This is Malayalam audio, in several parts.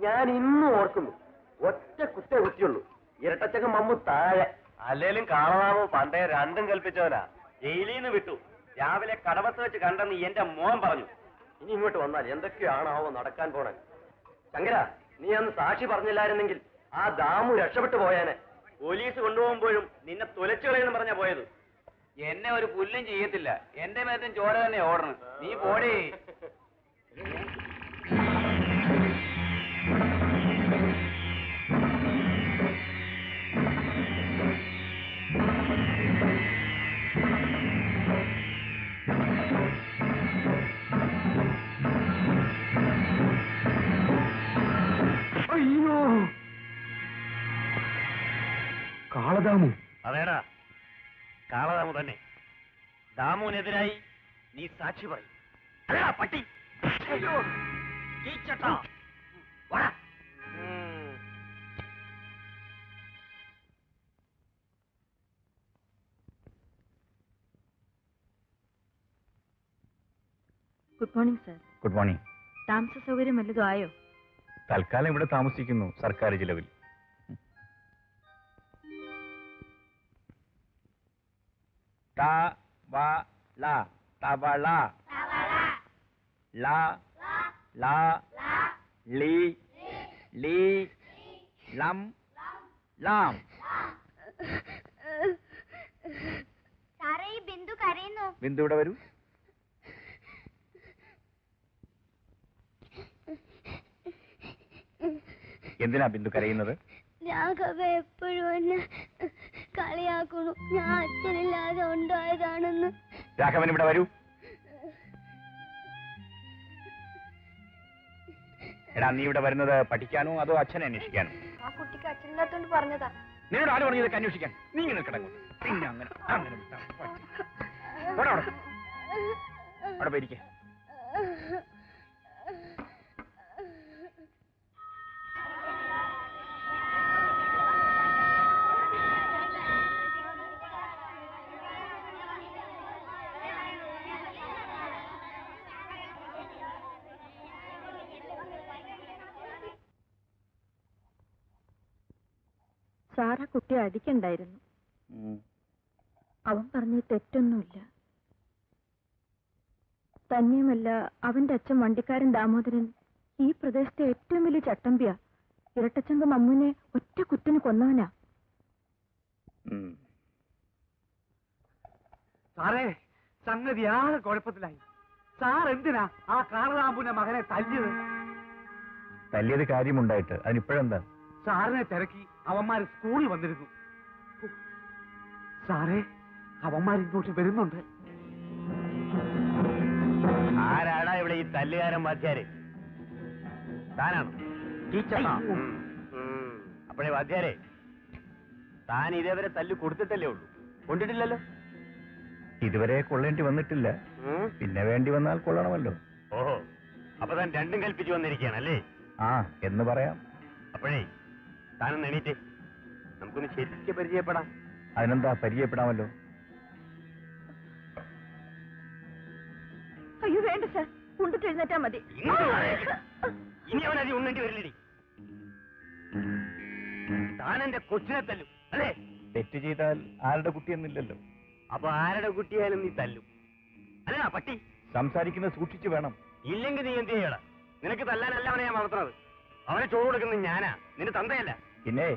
ഞാൻ ഇന്നും ഓർക്കുന്നു. ഒറ്റ കുത്തേ കുത്തിയുള്ളൂ. ഇരട്ടച്ചക്ക മമ്മു താഴെ. അല്ലേലും കാളനാമോ പണ്ടേ രണ്ടും കൽപ്പിച്ചവനാ. ജയിലിന്ന് വിട്ടു. രാവിലെ കടവത്ത് വെച്ച് കണ്ടെന്ന് എന്റെ മോൻ പറഞ്ഞു. ഇനി ഇങ്ങോട്ട് വന്നാൽ എന്തൊക്കെയാണാവോ നടക്കാൻ പോണേ. ശങ്കര, നീ അന്ന് സാക്ഷി പറഞ്ഞില്ലായിരുന്നെങ്കിൽ ആ ദാമു രക്ഷപ്പെട്ടു പോയാനെ. പോലീസ് കൊണ്ടുപോകുമ്പോഴും നിന്നെ തുലച്ചുകളയെന്ന് പറഞ്ഞാ പോയത്. എന്നെ ഒരു പുല്ലും ചെയ്യത്തില്ല. എന്റെ മേത്തും ചോര തന്നെ ഓടണം. നീ പോടേ. അയ്യോ, കാളദാമു. അതേടാ, കാളദാമു തന്നെ. ദാമുവിനെതിരായി നീ സാക്ഷി പറയും. അല്ലടാ പട്ടി. അയ്യോ, ചീച്ചട്ടാ. വാ. Good morning sir. Good morning. താമസ സൗകര്യം വല്ലതും ആയോ? തൽക്കാലം ഇവിടെ താമസിക്കുന്നു, സർക്കാർ ചിലവിൽ. തവള, ല ല ലി ലി ലം ലാം. സാറേ, ഈ ബിന്ദു കരയുന്നു. ബിന്ദു ഇവിടെ വരൂ. എന്തിനാ ബിന്ദു കരയുന്നത്? രാഘവ എപ്പോഴും എന്നെ കളിയാക്കുന്നു. ഞാൻ അച്ഛനില്ലാതെ ഉണ്ടായതാണെന്ന്. രാഘവൻ ഇവിടെ വരൂ. എടാ, നീ ഇവിടെ വരുന്നത് പഠിക്കാനോ അതോ അച്ഛനെ അന്വേഷിക്കാനോ? ആ കുട്ടിക്ക് അച്ഛനില്ലാത്തോണ്ട് പറഞ്ഞതാ. നിന്നോട് ആര് പറഞ്ഞു ഇതൊക്കെ അന്വേഷിക്കാൻ? നീ ഇങ്ങനെ കിടങ്ങും. പിന്നെ അങ്ങനെ അങ്ങനെ അവിടെ പോയിരിക്കേ. സാറ കുട്ടിയെ അടിക്കണ്ടായിരുന്നു. അവൻ പറഞ്ഞ തെറ്റൊന്നുമില്ല. തന്നെയുമല്ല, അവന്റെ അച്ഛൻ വണ്ടിക്കാരൻ ദാമോദരൻ ഈ പ്രദേശത്തെ ഏറ്റവും വലിയ ചട്ടമ്പിയാ. ഇരട്ടച്ചങ്ക മമ്മുവിനെ ഒറ്റ കുത്തിന് കൊന്നവനാ. സാറേ, സംഗതി ആകെ കുഴപ്പത്തിലായി. സാർ എന്തിനാ ആ കാളറാമ്പുവിന്റെ മകനെ തല്ലിയത്? തല്ലിയത് കാര്യമുണ്ടായിട്ട് അതിനിപ്പോഴെന്താ? സാറിനെ തിരക്കി അവന്മാര് സ്കൂളിൽ വന്നിരുന്നു. സാറേ, അവന്മാർ ഇങ്ങോട്ട് വരുന്നുണ്ട്. ആരാടാ ഇവിടെ ഈ തല്ലുകാരൻ വാദ്യാര്? താനാണോ? ടീച്ചറാ? അപ്പോഴേ വാദ്യാരെ, താൻ ഇതേവരെ തല്ലു കൊടുത്തിട്ടല്ലേ ഉള്ളൂ, കൊണ്ടിട്ടില്ലല്ലോ? ഇതുവരെ കൊള്ളേണ്ടി വന്നിട്ടില്ല. പിന്നെ വേണ്ടി വന്നാൽ കൊള്ളണമല്ലോ. ഓഹോ, അപ്പൊ താൻ രണ്ടും കൽപ്പിച്ചു വന്നിരിക്കുകയാണല്ലേ? ആ, എന്ന് പറയാം. അപ്പോഴേ താനൊന്ന് എണീറ്റ് നമുക്കൊന്ന് ശരിക്കും പരിചയപ്പെടാം. അതിനെന്താ, പരിചയപ്പെടാമല്ലോ. അയ്യോ വേണ്ട സാർ, ഉണ്ടിട്ട് എഴുന്നേറ്റാ മതി. ഇനി അവനതി ഉണ്ണേണ്ടി വരില്ലടി. താൻ എന്റെ കൊച്ചിനെ തല്ലും അല്ലേ? തെറ്റ് ചെയ്താൽ ആരുടെ കുട്ടിയെന്നില്ലല്ലോ. അപ്പൊ ആരുടെ കുട്ടിയായാലും നീ തല്ലും അല്ല പട്ടി? സംസാരിക്കുന്നത് സൂക്ഷിച്ചു വേണം. ഇല്ലെങ്കിൽ നീ എന്ത് ചെയ്യണം? നിനക്ക് തല്ലാനല്ല അവനെ ഞാൻ വളർത്തുന്നത്. അവനെ ചോറ് കൊടുക്കുന്നത് ഞാനാ, നിന്റെ തന്തയല്ല. പിന്നെ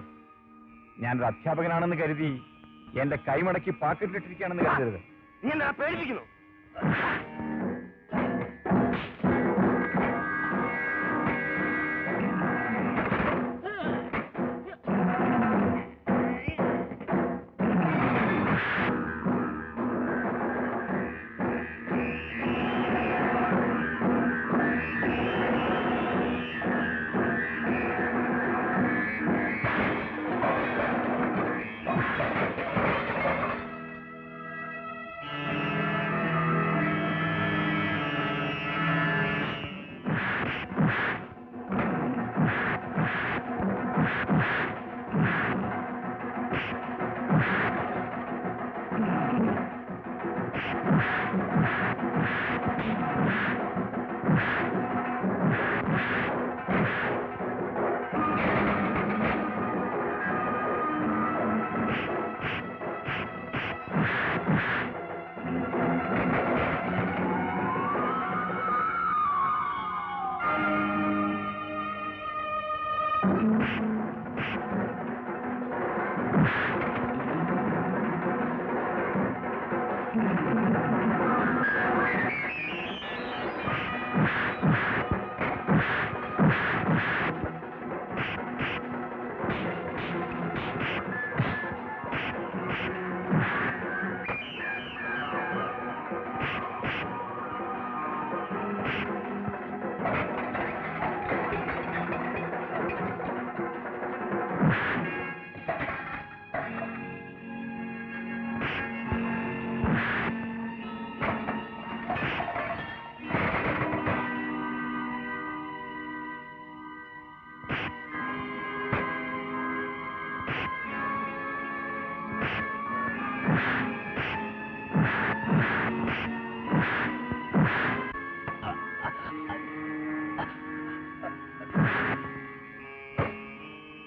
ഞാനൊരു അധ്യാപകനാണെന്ന് കരുതി എന്റെ കൈമടക്കി പാക്കറ്റിലിട്ടിരിക്കുകയാണെന്ന് കരുതരുത്. നീ എന്താ പേടിപ്പിക്കുന്നു?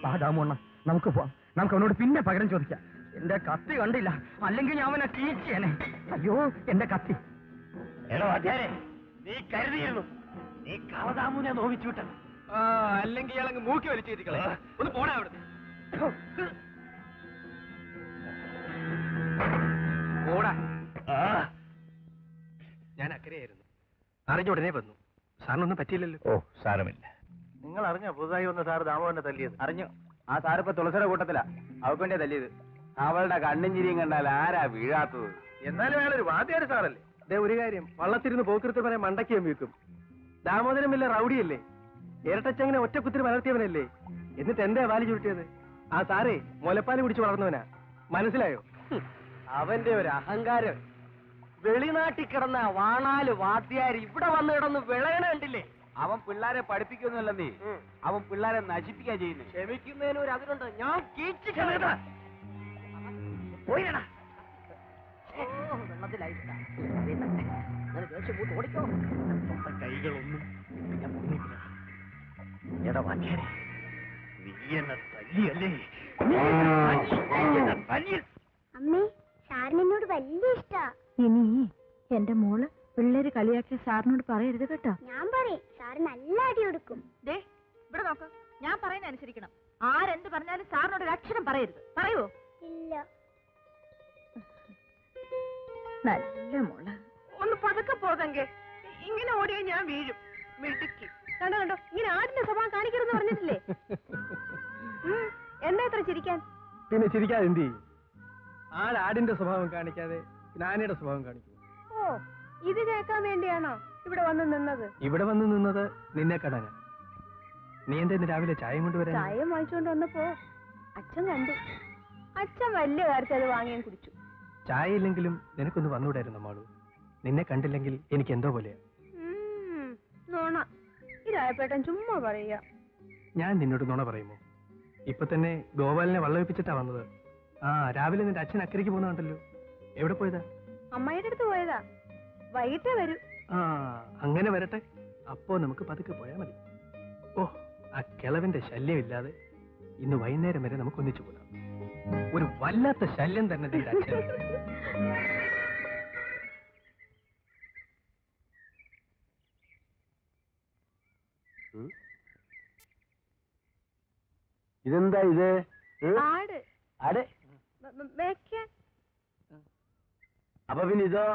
ആ ദാമോണ്ണ നമുക്ക് പോവാം. നമുക്ക് അവനോട് പിന്നെ പകരം ചോദിക്കാം. എന്റെ കത്തി കണ്ടില്ല, അല്ലെങ്കിൽ ഞാൻ അവനെ തീച്ചേനെ. അയ്യോ എന്റെ കത്തി. എടോ അധ്യാരെ, നീ കരുതിയിരുന്നു നീ കാളദാമുനെ നോവിച്ചുവിട്ട. അല്ലെങ്കിൽ ഇയാളങ്ങ് മൂക്കി വലിച്ചു കയറ്റിക്കളെ. ഒന്ന് പോടാ അവിടുന്ന്. പോടാ. ഞാൻ അക്കരെയായിരുന്നു, അറിഞ്ഞ ഉടനെ വന്നു. സാറിനൊന്നും പറ്റിയില്ലല്ലോ? ഓ സാരമില്ല. നിങ്ങൾ അറിഞ്ഞോ പുതുതായി വന്ന സാർ ദാമോദരനെ തല്ലിയത്? അറിഞ്ഞു. ആ സാറിപ്പോ തുളസിയുടെ കൂട്ടത്തിലാ. അവൾക്ക് വേണ്ടിയാ തല്ലിയത്. അവളുടെ കണ്ണും ചിരിയും കണ്ടാൽ ആരാ വീഴാത്തത്? എന്നാലും അയാളൊരു വാദ്യാര് സാറല്ലേ. ദേ ഒരു കാര്യം, വള്ളത്തിരുന്ന് പോക്കിരുത്ത് പറയാൻ മണ്ടയ്ക്ക് വെക്കും. ദാമോദരൻ വലിയ റൗഡിയല്ലേ, ഇരട്ടച്ചങ്ങനെ ഒറ്റക്കുത്തിരി വളർത്തിയവനല്ലേ. എന്നിട്ട് എന്താ വാലി ചുരുട്ടിയത്? ആ സാറേ മുലപ്പാല് കുടിച്ച് വളർന്നവനാ, മനസ്സിലായോ? അവന്റെ ഒരു അഹങ്കാരം. വെളിനാട്ടിൽ കിടന്ന വാണാല് വാദ്യാര് ഇവിടെ വന്ന് കിടന്ന് വിളയണ കണ്ടില്ലേ? അവൻ പിള്ളേരെ പഠിപ്പിക്കുന്നില്ലെന്നേ, അവൻ പിള്ളേരെ നശിപ്പിക്കാ ചെയ്യുന്നു. ക്ഷമിക്കുന്നതിന് ഒരു അതിലുണ്ട്. ഞാൻ കൈകളൊന്നും ഞാൻ മുന്നിട്ടില്ല. എടാ വാദ്യാരെ, നീ എന്നെ തല്ലിയല്ലേ? അമ്മേ, സാറിനോട് വലിയ ഇഷ്ടാ. ഇനി എന്റെ മോള് പിള്ളേര് കളിയാക്കിയ സാറിനോട് പറയരുത് കേട്ടോ. ഞാൻ പറയും, സാറ് നല്ല അടി കൊടുക്കും. ദേ ഇവിടെ നോക്ക്, ഞാൻ പറയുന്ന അനുസരിക്കണം. ആരെന്ത് പറഞ്ഞാലും സാറിനോട് ഒരു അക്ഷരം പറയരുത്. പറയുവോ? ഇല്ല. നല്ല മോള്. ഒന്ന് പതുക്കെ പോകെങ്കിൽ ഇങ്ങനെ ഓടിയാൽ ഞാൻ വീഴും. മിടുക്കി. കണ്ടോ കണ്ടോ, ഇങ്ങനെ ആടിന്റെ സ്വഭാവം കാണിക്കരുതെന്ന് പറഞ്ഞിട്ടില്ലേ? എന്താ ഇത്ര ചിരിക്കാൻ? പിന്നെ ചിരിക്കാതെ എന്ത് ചെയ്യും? ആടിന്റെ സ്വഭാവം കാണിക്കാതെ നാനയുടെ സ്വഭാവം കാണിക്കും. ഓ, ഇത് കേൾക്കാൻ വേണ്ടിയാണോ ഇവിടെ വന്ന് നിന്നത്? ഇവിടെ വന്ന് നിന്നത് നിന്നെ കാണാനാ. നീ എന്താ ഇന്ന് രാവിലെ ചായം കൊണ്ടുവരാൻ? ചായ വാങ്ങിച്ചുകൊണ്ട് വന്നപ്പോ അച്ഛൻ കണ്ടു. അച്ഛൻ വലിയ കാര്യത്തിൽ അത് വാങ്ങിയാൻ കുടിച്ചു. ചായ ഇല്ലെങ്കിലും നിനക്കൊന്ന് വന്നുകൂടായിരുന്നു മാളു. നിന്നെ കണ്ടില്ലെങ്കിൽ എനിക്ക് എന്തോ പോലെയാ. നോണ, ഈ രായപ്പേട്ടൻ ചുമ്മാ പറയുക. ഞാൻ നിന്നോട് നുണ പറയുമോ? ഇപ്പൊ തന്നെ ഗോപാലിനെ വള്ളവിപ്പിച്ചിട്ടാ വന്നത്. ആ രാവിലെ നിന്റെ അച്ഛൻ അക്കരയ്ക്ക് പോകുന്നുണ്ടല്ലോ. എവിടെ പോയതാ? അമ്മായിയുടെ അടുത്ത് പോയതാ. വൈകിട്ടേ വരൂ. ആ അങ്ങനെ വരട്ടെ. അപ്പോ നമുക്ക് പതുക്കെ പോയാ മതി. ഓ, ആ കിളവിന്റെ ശല്യമില്ലാതെ ഇന്ന് വൈകുന്നേരം വരെ നമുക്ക് ഒന്നിച്ചു പോകാം. ഒരു വല്ലാത്ത ശല്യം തന്നെ നിന്റെ അച്ഛൻ. ഇതെന്താ ഇത്? ആട് അടെ മേയ്ക്കാൻ. അപ്പൊ പിന്നെ ഇതോ?